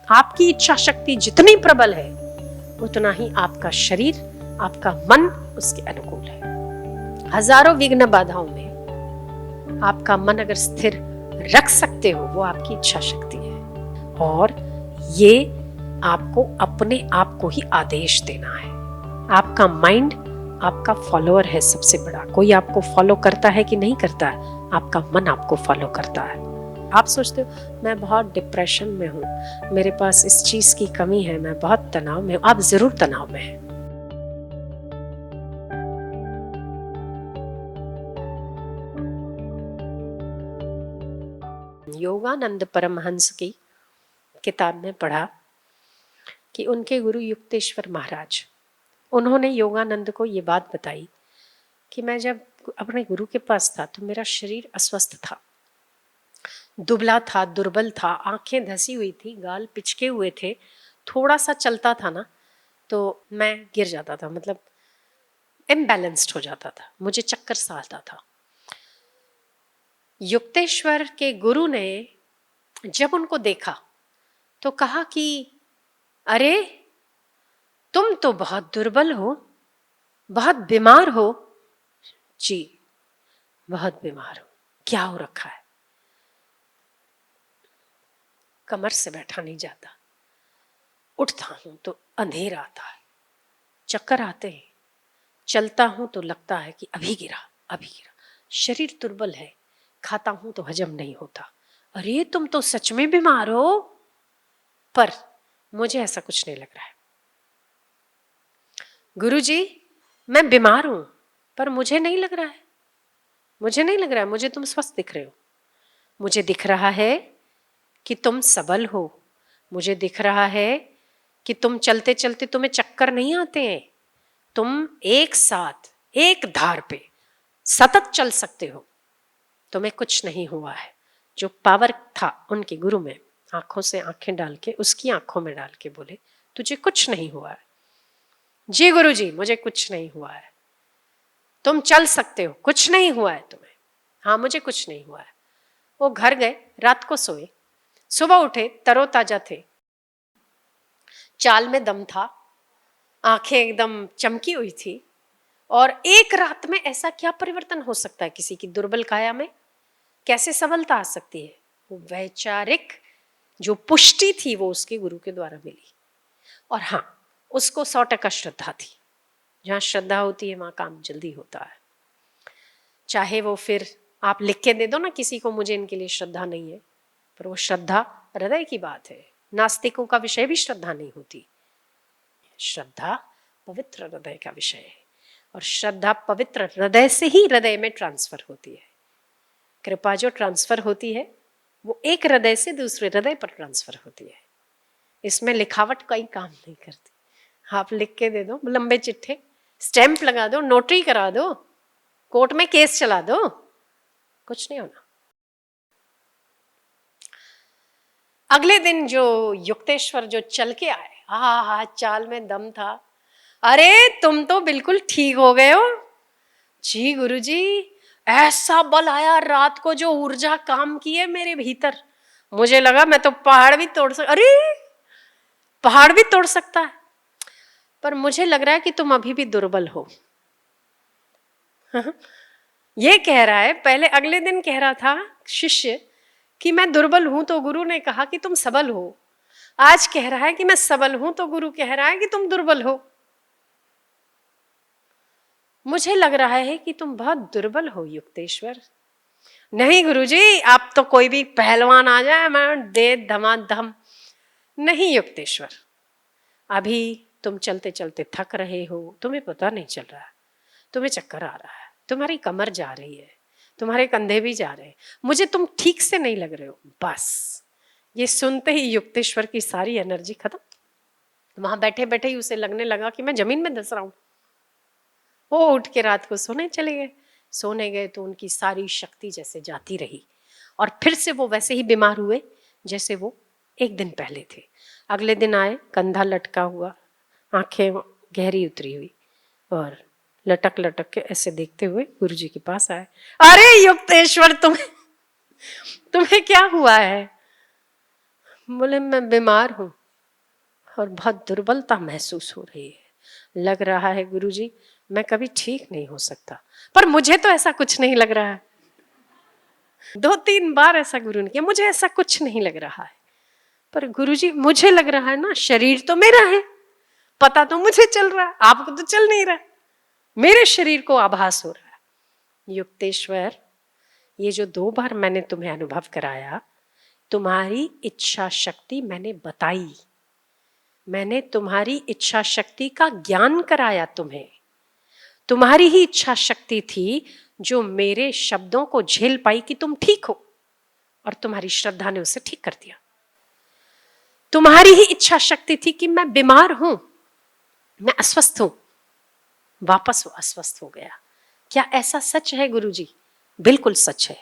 आपकी इच्छा शक्ति जितनी प्रबल है उतना ही आपका शरीर, आपका मन उसके अनुकूल है। हजारों विघ्न बाधाओं में आपका मन अगर स्थिर रख सकते हो, वो आपकी इच्छा शक्ति है। और ये आपको अपने आप को ही आदेश देना है। आपका माइंड आपका फॉलोअर है सबसे बड़ा। कोई आपको फॉलो करता है कि नहीं करता है? आपका मन आपको फॉलो करता है। आप सोचते हो मैं बहुत डिप्रेशन में हूँ, मेरे पास इस चीज की कमी है, मैं बहुत तनाव में हूँ। आप जरूर तनाव में हैं। योगानंद परमहंस की किताब में पढ़ा कि उनके गुरु युक्तेश्वर महाराज, उन्होंने योगानंद को ये बात बताई कि मैं जब अपने गुरु के पास था तो मेरा शरीर अस्वस्थ था, दुबला था, दुर्बल था, आंखें धसी हुई थी, गाल पिचके हुए थे, थोड़ा सा चलता था ना तो मैं गिर जाता था, मतलब इम्बैलेंस्ड हो जाता था, मुझे चक्कर सा आता था। युक्तेश्वर के गुरु ने जब उनको देखा तो कहा कि अरे तुम तो बहुत दुर्बल हो, बहुत बीमार हो। जी बहुत बीमार हूं। क्या हो रखा है? कमर से बैठा नहीं जाता, उठता हूं तो अंधेरा आता है, चक्कर आते हैं, चलता हूं तो लगता है कि अभी गिरा अभी गिरा, शरीर दुर्बल है, खाता हूं तो हजम नहीं होता। अरे तुम तो सच में बीमार हो। पर मुझे ऐसा कुछ नहीं लग रहा है। गुरुजी मैं बीमार हूं पर मुझे नहीं लग रहा है, मुझे नहीं लग रहा है, मुझे तुम स्वस्थ दिख रहे हो। मुझे दिख रहा है कि तुम सबल हो, मुझे दिख रहा है कि तुम चलते चलते तुम्हें चक्कर नहीं आते हैं, तुम एक साथ एक धार पे सतत चल सकते हो, तुम्हें कुछ नहीं हुआ है। जो पावर था उनके गुरु में, आंखों से आंखें डाल के उसकी आंखों में डाल के बोले तुझे कुछ नहीं हुआ है। जी गुरुजी मुझे कुछ नहीं हुआ है। तुम चल सकते हो, कुछ नहीं हुआ है तुम्हें। हाँ मुझे कुछ नहीं हुआ है। वो घर गए, रात को सोए, सुबह उठे तरोताजा थे, चाल में दम था, आंखें एकदम चमकी हुई थी। और एक रात में ऐसा क्या परिवर्तन हो सकता है किसी की दुर्बल काया में? कैसे सबलता आ सकती है? वो वैचारिक जो पुष्टि थी वो उसके गुरु के द्वारा मिली। और हाँ उसको 100% श्रद्धा थी। जहाँ श्रद्धा होती है वहां काम जल्दी होता है। चाहे वो फिर आप लिख के दे दो ना किसी को, मुझे इनके लिए श्रद्धा नहीं है, पर वो श्रद्धा हृदय की बात है। नास्तिकों का विषय भी श्रद्धा नहीं होती। श्रद्धा पवित्र हृदय का विषय है और श्रद्धा पवित्र हृदय से ही हृदय में ट्रांसफर होती है। कृपा जो ट्रांसफर होती है वो एक हृदय से दूसरे हृदय पर ट्रांसफर होती है। इसमें लिखावट कई काम नहीं करती। आप लिख के दे दो, लंबे चिट्ठे, स्टैंप लगा दो, नोटरी करा दो, कोर्ट में केस चला दो, कुछ नहीं होना। अगले दिन जो युक्तेश्वर जो चल के आए, हा चाल में दम था। अरे तुम तो बिल्कुल ठीक हो गए हो। जी गुरुजी ऐसा बल आया रात को, जो ऊर्जा काम की है मेरे भीतर, मुझे लगा मैं तो पहाड़ भी तोड़ सकता। अरे पहाड़ भी तोड़ सकता है, पर मुझे लग रहा है कि तुम अभी भी दुर्बल हो। ये कह रहा है। पहले अगले दिन कह रहा था शिष्य कि मैं दुर्बल हूं, तो गुरु ने कहा कि तुम सबल हो। आज कह रहा है कि मैं सबल हूं, तो गुरु कह रहा है कि तुम दुर्बल हो। मुझे लग रहा है कि तुम बहुत दुर्बल हो युक्तेश्वर। नहीं गुरुजी आप तो कोई भी पहलवान आ जाए मैं दे धमाधम। नहीं युक्तेश्वर, अभी तुम चलते चलते थक रहे हो, तुम्हें पता नहीं चल रहा है, तुम्हें चक्कर आ रहा है, तुम्हारी कमर जा रही है, तुम्हारे कंधे भी जा रहे हैं, मुझे तुम ठीक से नहीं लग रहे हो। बस ये सुनते ही युक्तेश्वर की सारी एनर्जी खत्म। वहां बैठे बैठे ही उसे लगने लगा कि मैं जमीन में धस रहा हूं। वो उठ के रात को सोने चले गए। सोने गए तो उनकी सारी शक्ति जैसे जाती रही और फिर से वो वैसे ही बीमार हुए जैसे वो एक दिन पहले थे। अगले दिन आए, कंधा लटका हुआ, आंखें गहरी उतरी हुई और लटक लटक के ऐसे देखते हुए गुरुजी के पास आए। अरे युक्तेश्वर तुम्हें क्या हुआ है? बोले मैं बीमार हूं। और बहुत दुर्बलता महसूस हो रही है। लग रहा है गुरुजी मैं कभी ठीक नहीं हो सकता, पर मुझे तो ऐसा कुछ नहीं लग रहा है। 2-3 बार ऐसा गुरु ने किया, मुझे ऐसा कुछ नहीं लग रहा है। पर गुरुजी मुझे लग रहा है ना, शरीर तो मेरा है, पता तो मुझे चल रहा है, आपको तो चल नहीं रहा, मेरे शरीर को आभास हो रहा है। युक्तेश्वर, ये जो 2 बार मैंने तुम्हें अनुभव कराया, तुम्हारी इच्छा शक्ति मैंने बताई, मैंने तुम्हारी इच्छा शक्ति का ज्ञान कराया तुम्हें। तुम्हारी ही इच्छा शक्ति थी जो मेरे शब्दों को झेल पाई कि तुम ठीक हो, और तुम्हारी श्रद्धा ने उसे ठीक कर दिया। तुम्हारी ही इच्छा शक्ति थी कि मैं बीमार हूं, मैं अस्वस्थ हूं, वापस वो अस्वस्थ हो गया। क्या ऐसा सच है गुरुजी? बिल्कुल सच है।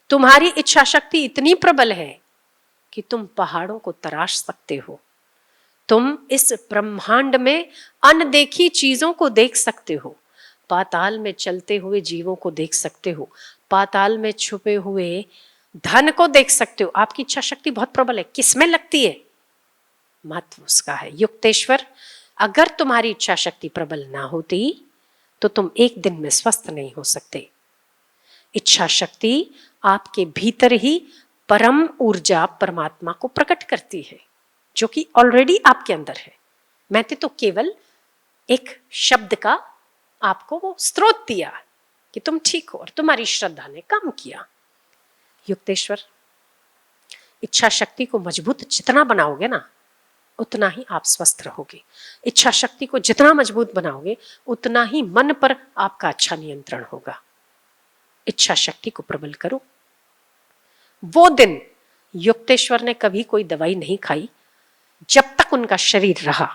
तुम्हारी इच्छा शक्ति इतनी प्रबल है कि तुम पहाड़ों को तराश सकते हो, तुम इस ब्रह्मांड में अनदेखी चीजों को देख सकते हो, पाताल में चलते हुए जीवों को देख सकते हो, पाताल में छुपे हुए धन को देख सकते हो। आपकी इच्छा शक्ति बहुत प्रबल है। किसमें लगती है? महत्व उसका है। युक्तेश्वर, अगर तुम्हारी इच्छा शक्ति प्रबल ना होती तो तुम एक दिन में स्वस्थ नहीं हो सकते। इच्छा शक्ति आपके भीतर ही परम ऊर्जा परमात्मा को प्रकट करती है, जो कि ऑलरेडी आपके अंदर है। मैंने तो केवल एक शब्द का आपको वो स्रोत दिया कि तुम ठीक हो, और तुम्हारी श्रद्धा ने काम किया। युक्तेश्वर, इच्छा शक्ति को मजबूत जितना बनाओगे ना, उतना ही आप स्वस्थ रहोगे। इच्छा शक्ति को जितना मजबूत बनाओगे, उतना ही मन पर आपका अच्छा नियंत्रण होगा। इच्छा शक्ति को प्रबल करो। वो दिन युक्तेश्वर ने कभी कोई दवाई नहीं खाई। जब तक उनका शरीर रहा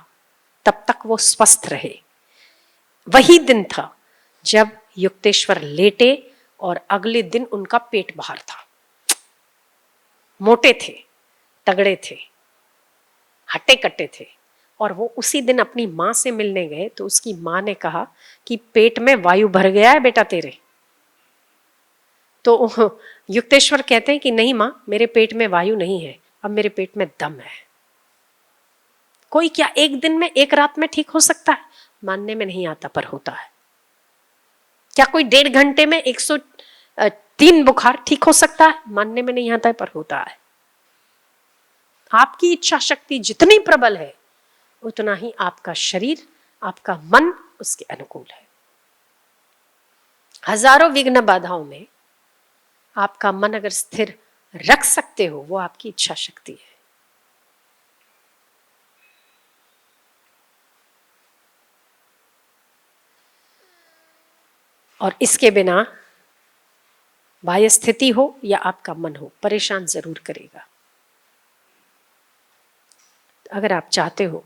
तब तक वो स्वस्थ रहे। वही दिन था जब युक्तेश्वर लेटे और अगले दिन उनका पेट बाहर था। मोटे थे, तगड़े थे, हट्टे कट्टे थे, और वो उसी दिन अपनी माँ से मिलने गए तो उसकी माँ ने कहा कि पेट में वायु भर गया है बेटा तेरे। तो युक्तेश्वर कहते हैं कि नहीं माँ, मेरे पेट में वायु नहीं है, अब मेरे पेट में दम है। कोई क्या एक दिन में, एक रात में ठीक हो सकता है? मानने में नहीं आता, पर होता है। क्या कोई 1.5 घंटे में 103 बुखार ठीक हो सकता है? मानने में नहीं आता है, पर होता है। आपकी इच्छा शक्ति जितनी प्रबल है, उतना ही आपका शरीर, आपका मन उसके अनुकूल है। हजारों विघ्न बाधाओं में आपका मन अगर स्थिर रख सकते हो, वो आपकी इच्छा शक्ति है। और इसके बिना बाह्य स्थिति हो या आपका मन हो, परेशान जरूर करेगा। अगर आप चाहते हो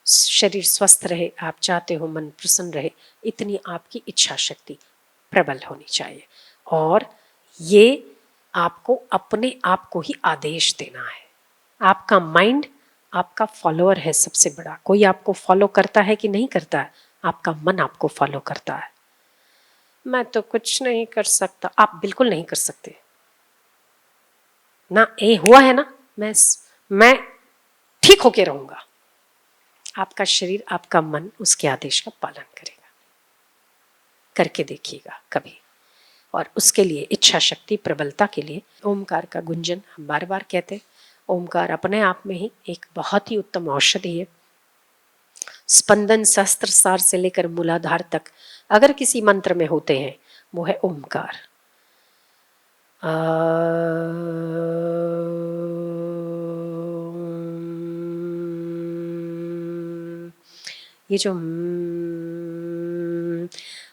शरीर स्वस्थ रहे, आप चाहते हो मन प्रसन्न रहे, इतनी आपकी इच्छा शक्ति प्रबल होनी चाहिए। और ये आपको अपने आप को ही आदेश देना है। आपका माइंड आपका फॉलोअर है सबसे बड़ा। कोई आपको फॉलो करता है कि नहीं करता है? आपका मन आपको फॉलो करता है। मैं तो कुछ नहीं कर सकता। आप बिल्कुल नहीं कर सकते ना। ये हुआ है ना, मैं ठीक होके रहूंगा। आपका शरीर, आपका मन उसके आदेश का पालन करेगा। करके देखिएगा कभी। और उसके लिए इच्छा शक्ति प्रबलता के लिए ओमकार का गुंजन हम बार बार कहते हैं। ओमकार अपने आप में ही एक बहुत ही उत्तम औषधि है। स्पंदन सहस्त्रसार से लेकर मूलाधार तक अगर किसी मंत्र में होते हैं, वो है ओमकार। ये जो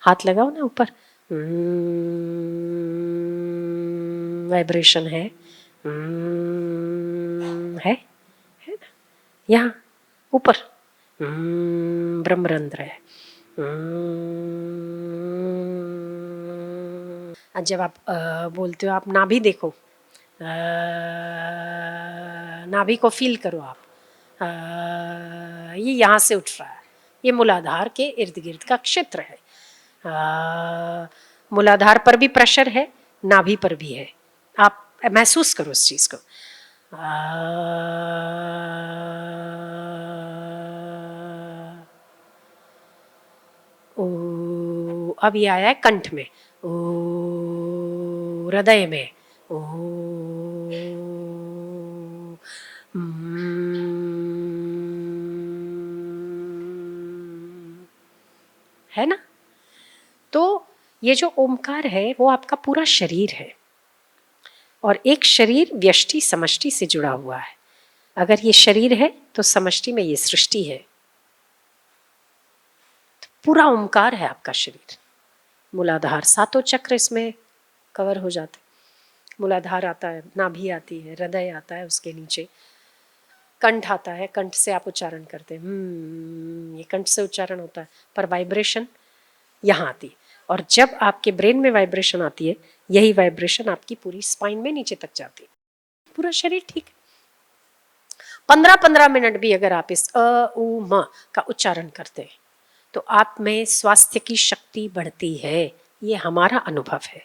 हाथ लगाओ ना ऊपर, वाइब्रेशन है है ना, यहाँ ऊपर ब्रह्मरंध्र है। जब आप बोलते हो, आप नाभि देखो, नाभि को फील करो आप। ये यहाँ से उठ रहा है, ये मूलाधार के इर्द गिर्द का क्षेत्र है। मूलाधार पर भी प्रेशर है, नाभि पर भी है। आप महसूस करो इस चीज को। ओ, अब ये आया है कंठ में, ओ, हृदय में, ओ, है ना। तो ये जो ओमकार है वो आपका पूरा शरीर है, और एक शरीर व्यष्टि समष्टि से जुड़ा हुआ है। अगर ये शरीर है तो समष्टि में ये सृष्टि है। तो पूरा ओमकार है आपका शरीर। मूलाधार, सातों चक्र इसमें कवर हो जाते। मूलाधार आता है, नाभि आती है, हृदय आता है, उसके नीचे कंठ आता है, कंठ से आप उच्चारण करते हैं, ये कंठ से उच्चारण होता है, पर वाइब्रेशन यहाँ आती है। और जब आपके ब्रेन में वाइब्रेशन आती है, यही वाइब्रेशन आपकी पूरी स्पाइन में नीचे तक जाती है। पूरा शरीर ठीक है। 15-15 मिनट भी अगर आप इस अ उ म का उच्चारण करते हैं तो आप में स्वास्थ्य की शक्ति बढ़ती है। ये हमारा अनुभव है,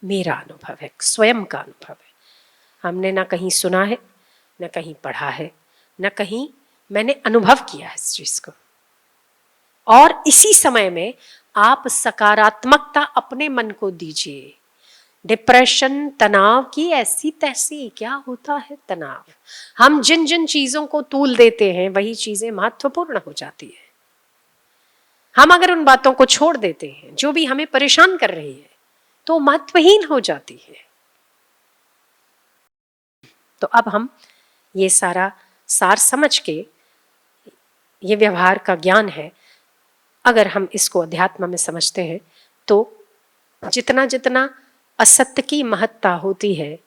मेरा अनुभव है, स्वयं का अनुभव है। हमने ना कहीं सुना है, न कहीं पढ़ा है, न कहीं मैंने अनुभव किया है इस चीज को। और इसी समय में आप सकारात्मकता अपने मन को दीजिए। डिप्रेशन, तनाव की ऐसी तैसी, क्या होता है तनाव? हम जिन जिन चीजों को तूल देते हैं वही चीजें महत्वपूर्ण हो जाती है। हम अगर उन बातों को छोड़ देते हैं जो भी हमें परेशान कर रही है तो महत्वहीन हो जाती है। तो अब हम ये सारा सार समझ के, ये व्यवहार का ज्ञान है, अगर हम इसको अध्यात्म में समझते हैं तो जितना जितना असत्य की महत्ता होती है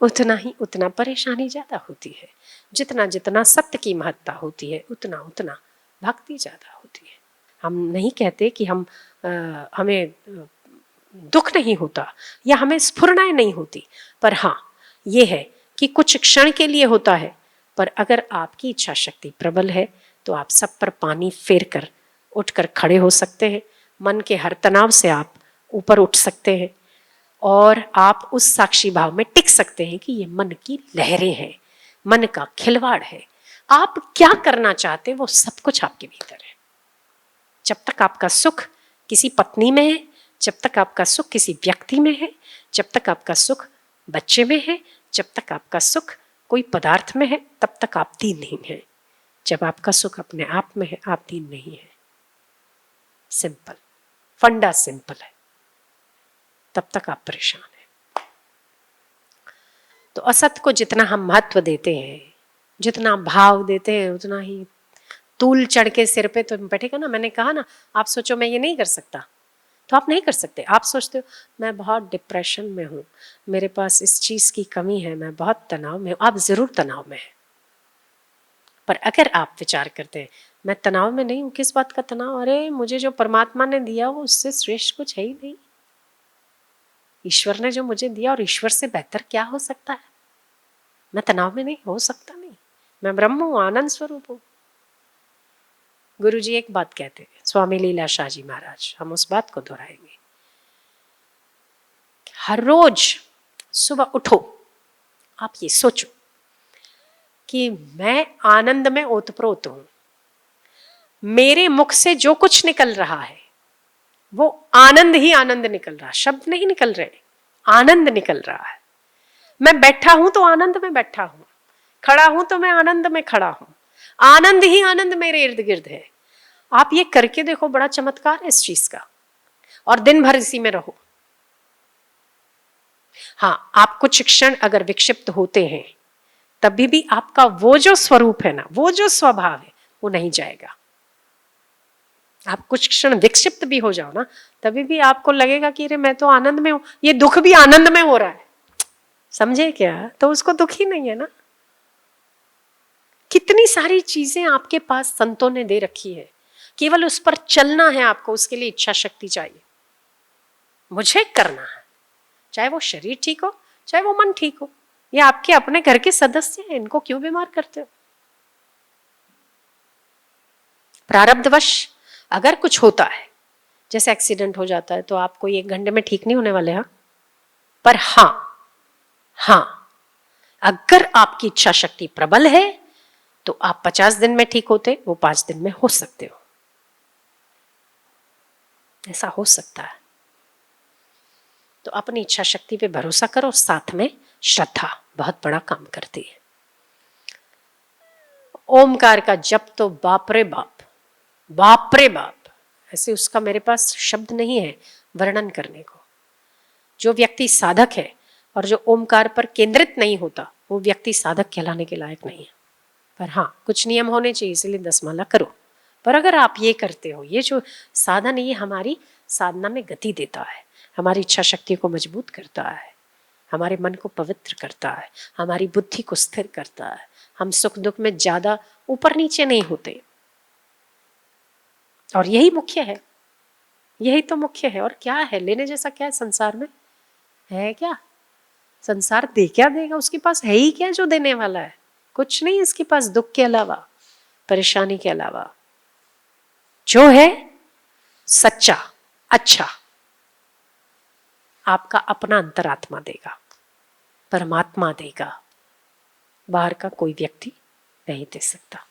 उतना ही उतना परेशानी ज्यादा होती है। जितना जितना सत्य की महत्ता होती है उतना उतना भक्ति ज्यादा होती है। हम नहीं कहते कि हमें दुख नहीं होता या हमें स्फुरणाएं नहीं होती, पर हाँ ये है कि कुछ क्षण के लिए होता है, पर अगर आपकी इच्छा शक्ति प्रबल है तो आप सब पर पानी फेर कर उठकर खड़े हो सकते हैं। मन के हर तनाव से आप ऊपर उठ सकते हैं और आप उस साक्षी भाव में टिक सकते हैं कि ये मन की लहरें हैं, मन का खिलवाड़ है। आप क्या करना चाहते हैं वो सब कुछ आपके भीतर है। जब तक आपका सुख किसी पत्नी में है, जब तक आपका सुख किसी व्यक्ति में है, जब तक आपका सुख बच्चे में है, जब तक आपका सुख कोई पदार्थ में है, तब तक आप दीनहीन हैं। जब आपका सुख अपने आप में है, आप दीन नहीं है। सिंपल, फंडा सिंपल है, तब तक आप परेशान हैं। तो असत्य को जितना हम महत्व देते हैं, जितना भाव देते हैं, उतना ही तूल चढ़ के सिर पे तो बैठेगा ना। मैंने कहा ना, आप सोचो मैं ये नहीं कर सकता तो आप नहीं कर सकते। आप सोचते हो मैं बहुत डिप्रेशन में हूँ, मेरे पास इस चीज की कमी है, मैं बहुत तनाव में हूँ, आप जरूर तनाव में हैं। पर अगर आप विचार करते हैं मैं तनाव में नहीं हूँ, किस बात का तनाव, अरे मुझे जो परमात्मा ने दिया वो उससे श्रेष्ठ कुछ है ही नहीं। ईश्वर ने जो मुझे दिया और ईश्वर से बेहतर क्या हो सकता है। मैं तनाव में नहीं हो सकता, नहीं, मैं ब्रह्म हूँ, आनंद स्वरूप हूँ। गुरु जी एक बात कहते हैं, स्वामी लीलाशाह जी महाराज, हम उस बात को दोहराएंगे। हर रोज सुबह उठो, आप ये सोचो कि मैं आनंद में ओतप्रोत हूं, मेरे मुख से जो कुछ निकल रहा है वो आनंद ही आनंद निकल रहा है, शब्द नहीं निकल रहे, आनंद निकल रहा है। मैं बैठा हूं तो आनंद में बैठा हूं, खड़ा हूं तो मैं आनंद में खड़ा हूं, आनंद ही आनंद मेरे इर्द गिर्द है। आप ये करके देखो, बड़ा चमत्कार है इस चीज का, और दिन भर इसी में रहो। हाँ, आप कुछ क्षण अगर विक्षिप्त होते हैं तभी भी आपका वो जो स्वरूप है ना, वो जो स्वभाव है वो नहीं जाएगा। आप कुछ क्षण विक्षिप्त भी हो जाओ ना, तभी भी आपको लगेगा कि अरे मैं तो आनंद में हूं, ये दुख भी आनंद में हो रहा है, समझे क्या? तो उसको दुख ही नहीं है ना। कितनी सारी चीजें आपके पास संतों ने दे रखी है, केवल उस पर चलना है आपको, उसके लिए इच्छा शक्ति चाहिए। मुझे करना है, चाहे वो शरीर ठीक हो चाहे वो मन ठीक हो, ये आपके अपने घर के सदस्य हैं, इनको क्यों बीमार करते हो? प्रारब्धवश अगर कुछ होता है, जैसे एक्सीडेंट हो जाता है, तो आप कोई 1 घंटे में ठीक नहीं होने वाले। हाँ, पर हाँ, अगर आपकी इच्छा शक्ति प्रबल है तो आप 50 दिन में ठीक होते, वो 5 दिन में हो सकते हो। ऐसा हो सकता है। तो अपनी इच्छा शक्ति पे भरोसा करो, साथ में श्रद्धा बहुत बड़ा काम करती है। ओमकार का जप तो बाप रे बाप, बाप रे बाप, ऐसे उसका मेरे पास शब्द नहीं है वर्णन करने को। जो व्यक्ति साधक है और जो ओमकार पर केंद्रित नहीं होता, वो व्यक्ति साधक कहलाने के लायक नहीं है। पर हाँ, कुछ नियम होने चाहिए, इसलिए 10 माला करो। पर अगर आप ये करते हो, ये जो साधन, ये हमारी साधना में गति देता है, हमारी इच्छा शक्ति को मजबूत करता है, हमारे मन को पवित्र करता है, हमारी बुद्धि को स्थिर करता है, हम सुख दुख में ज्यादा ऊपर नीचे नहीं होते। और यही मुख्य है, यही तो मुख्य है। और क्या है लेने जैसा, क्या है संसार में? है क्या? संसार दे क्या देगा? उसके पास है ही क्या जो देने वाला है? कुछ नहीं इसके पास, दुख के अलावा, परेशानी के अलावा। जो है सच्चा, अच्छा, आपका अपना अंतरात्मा देगा, परमात्मा देगा, बाहर का कोई व्यक्ति नहीं दे सकता।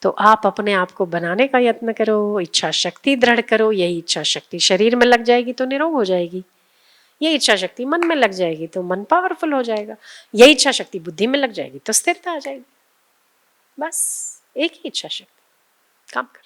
तो आप अपने आप को बनाने का यत्न करो, इच्छा शक्ति दृढ़ करो। यही इच्छा शक्ति शरीर में लग जाएगी तो निरोग हो जाएगी, ये इच्छा शक्ति मन में लग जाएगी तो मन पावरफुल हो जाएगा, यही इच्छा शक्ति बुद्धि में लग जाएगी तो स्थिरता आ जाएगी। बस एक ही इच्छा शक्ति काम कर